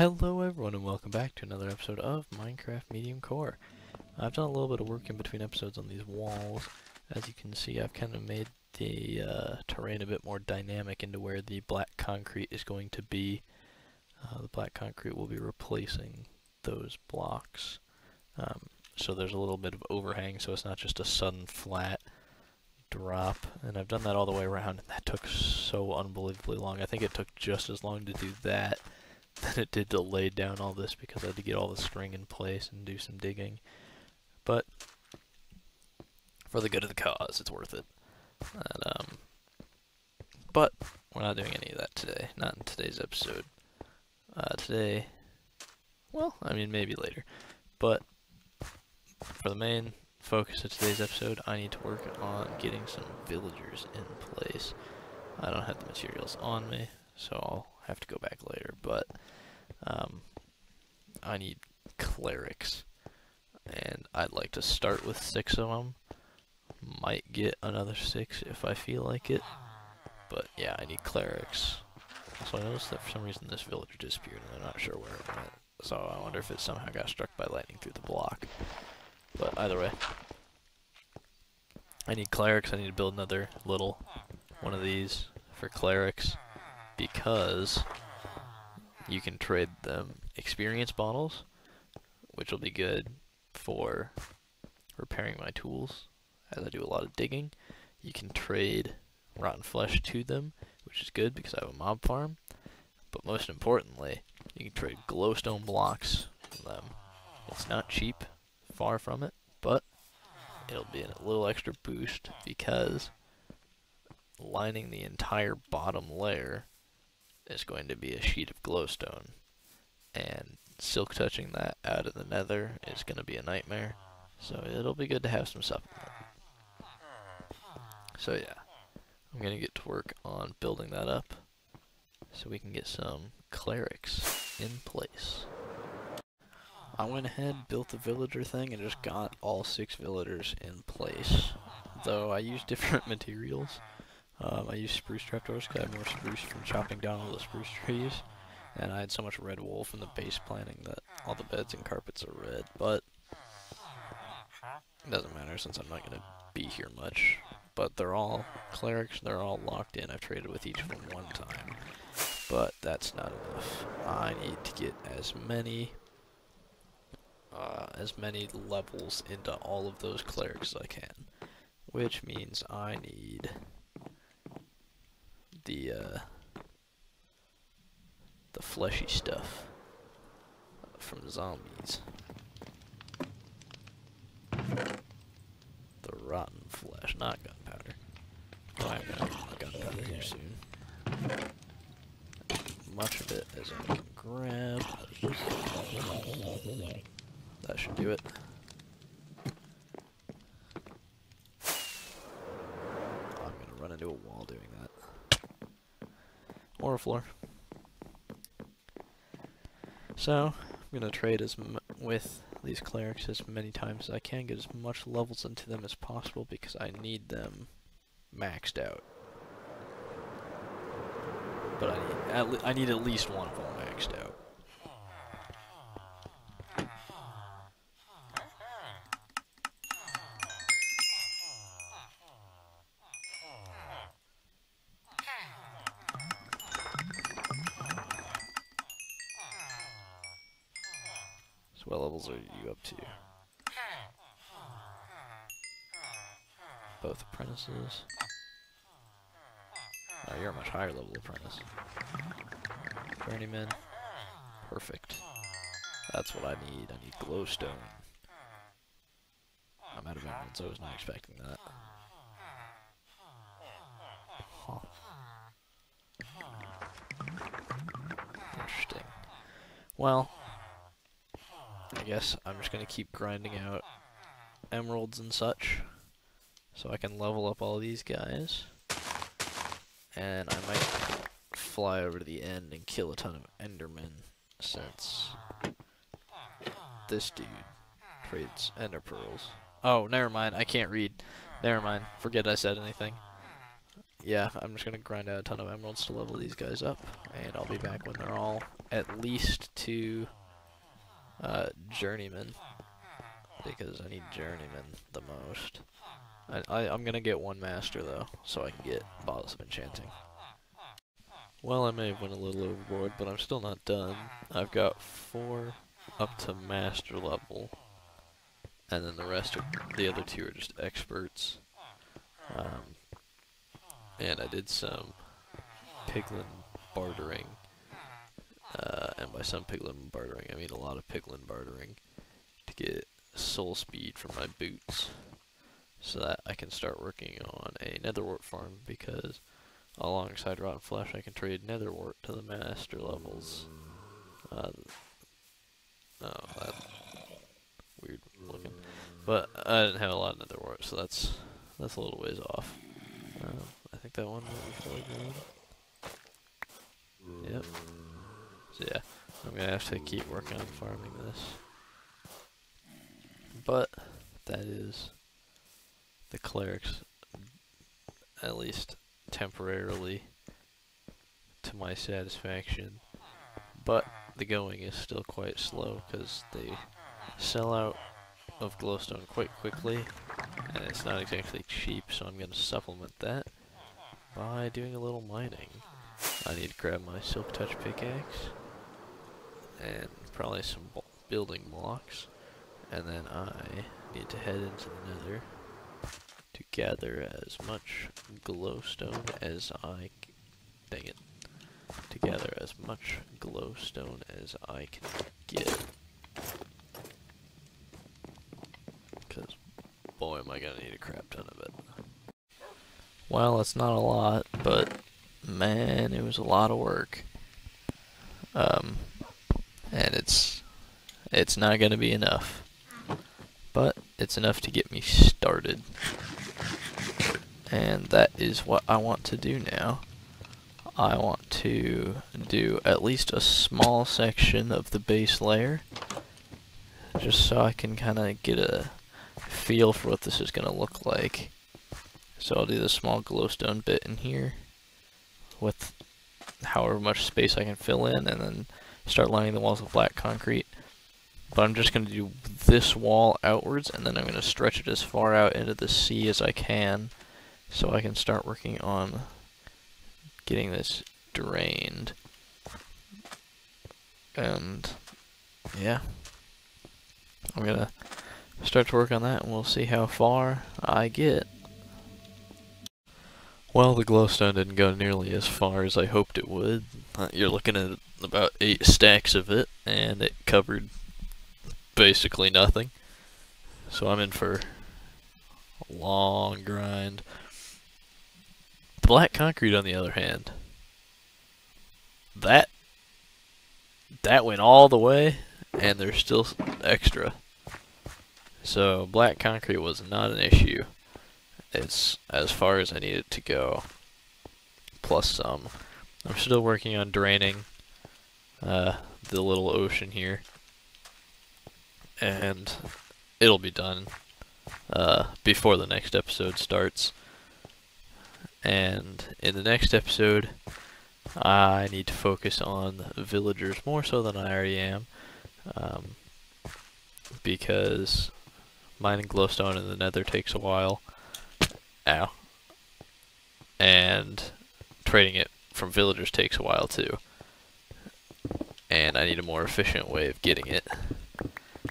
Hello everyone and welcome back to another episode of Minecraft Mediumcore. I've done a little bit of work in between episodes on these walls. As you can see, I've kind of made the terrain a bit more dynamic into where the black concrete is going to be. The black concrete will be replacing those blocks. So there's a little bit of overhang, so it's not just a sudden flat drop. And I've done that all the way around, and that took so unbelievably long. I think it took just as long to do that than it did to lay down all this, because I had to get all the string in place and do some digging. But for the good of the cause, it's worth it. And, but we're not doing any of that today. Not in today's episode. Today, well, I mean maybe later. But for the main focus of today's episode, I need to work on getting some villagers in place. I don't have the materials on me, so I'll have to go back later, but I need clerics, and I'd like to start with 6 of them. Might get another 6 if I feel like it, but yeah, I need clerics. So I noticed that for some reason this villager disappeared, and I'm not sure where it went, so I wonder if it somehow got struck by lightning through the block. But either way, I need clerics. I need to build another little one of these for clerics, because you can trade them experience bottles, which will be good for repairing my tools as I do a lot of digging. You can trade rotten flesh to them, which is good because I have a mob farm. But most importantly, you can trade glowstone blocks from them. It's not cheap, far from it, but it'll be a little extra boost because lining the entire bottom layer is going to be a sheet of glowstone, and silk touching that out of the nether is going to be a nightmare, so it'll be good to have some supplement. So yeah, I'm going to get to work on building that up so we can get some clerics in place. I went ahead, built the villager thing, and just got all 6 villagers in place, though I used different materials. I used spruce trapdoors because I have more spruce from chopping down all the spruce trees, and I had so much red wool from the base planting that all the beds and carpets are red, but it doesn't matter since I'm not going to be here much. But they're all clerics, they're all locked in. I've traded with each of them one time, but that's not enough. I need to get as many levels into all of those clerics as I can, which means I need the fleshy stuff from the zombies. The rotten flesh, not gunpowder. Oh, I'm gonna have gunpowder here soon. Much of it as I can grab. That should do it. I'm gonna run into a wall doing that. Or a floor. So, I'm going to trade with these clerics as many times as I can, get as much levels into them as possible, because I need them maxed out. But I need at least one of them maxed out. So what levels are you up to? Both apprentices. Oh, you're a much higher level apprentice. Journeyman. Perfect. That's what I need. I need glowstone. I'm out of emeralds, so I was not expecting that. Huh. Interesting. Well, I guess I'm just going to keep grinding out emeralds and such, so I can level up all these guys. And I might fly over to the end and kill a ton of endermen, since this dude trades ender pearls. Oh, never mind, I can't read. Never mind, forget I said anything. yeah, I'm just gonna grind out a ton of emeralds to level these guys up, and I'll be back when they're all at least to journeyman, because I need journeyman the most. I'm gonna get one master though, so I can get bottles of enchanting. Well, I may have went a little overboard, but I'm still not done. I've got 4 up to master level, and then the other 2 are just experts. And I did some piglin bartering, and by some piglin bartering, I mean a lot of piglin bartering, to get soul speed from my boots, so that I can start working on a netherwort farm, because alongside rotten flesh I can trade netherwort to the master levels. Oh, that's weird looking. But I didn't have a lot of netherwort, so that's a little ways off. I think that one will be fully grown. Yep. So yeah, I'm gonna have to keep working on farming this. But that is the clerics, at least temporarily, to my satisfaction. But the going is still quite slow, because they sell out of glowstone quite quickly, and it's not exactly cheap, so I'm going to supplement that by doing a little mining. I need to grab my silk touch pickaxe, and probably some building blocks, and then I need to head into the nether to gather as much glowstone as to gather as much glowstone as I can get. Because, boy, am I gonna need a crap ton of it. Well, it's not a lot, but man, it was a lot of work. And it's not gonna be enough, but it's enough to get me started. And that is what I want to do now. I want to do at least a small section of the base layer, just so I can kind of get a feel for what this is going to look like. So I'll do the small glowstone bit in here with however much space I can fill in, and then start lining the walls with black concrete. But I'm just going to do this wall outwards, and then I'm going to stretch it as far out into the sea as I can, so I can start working on getting this drained. And yeah, I'm gonna start to work on that, and we'll see how far I get. Well, the glowstone didn't go nearly as far as I hoped it would. You're looking at about 8 stacks of it, and it covered basically nothing. So I'm in for a long grind. The black concrete, on the other hand, that went all the way, and there's still extra. So black concrete was not an issue. It's as far as I need it to go, plus some. I'm still working on draining the little ocean here, and it'll be done before the next episode starts. And in the next episode, I need to focus on villagers more so than I already am, because mining glowstone in the nether takes a while. Ow. And trading it from villagers takes a while too. And I need a more efficient way of getting it,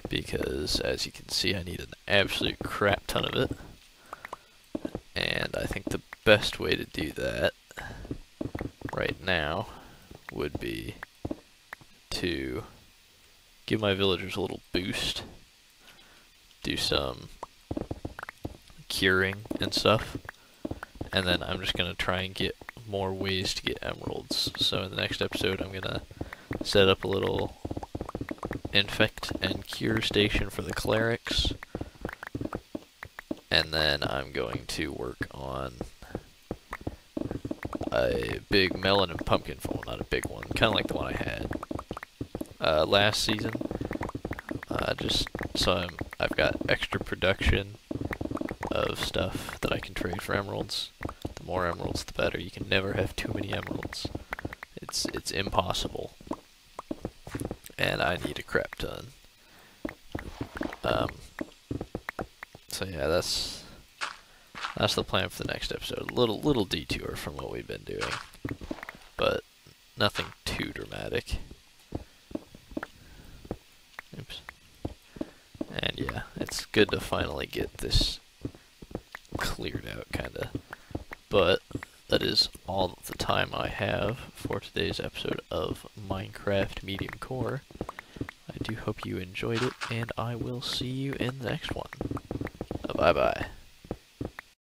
because as you can see, I need an absolute crap ton of it. And I think the best way to do that right now would be to give my villagers a little boost, do some curing and stuff, and then I'm just gonna try and get more ways to get emeralds. So in the next episode, I'm gonna set up a little infect and cure station for the clerics, and then I'm going to work on a big melon and pumpkin farm. Well, not a big one, kind of like the one I had last season. Just so I've got extra production of stuff that I can trade for emeralds. The more emeralds, the better. You can never have too many emeralds. It's impossible. And I need a crap ton. So yeah, that's the plan for the next episode. Little detour from what we've been doing, but nothing too dramatic. Oops. And yeah, it's good to finally get this cleared out, kinda. But that is all the time I have for today's episode of Minecraft Medium Core. I do hope you enjoyed it, and I will see you in the next one. Bye-bye.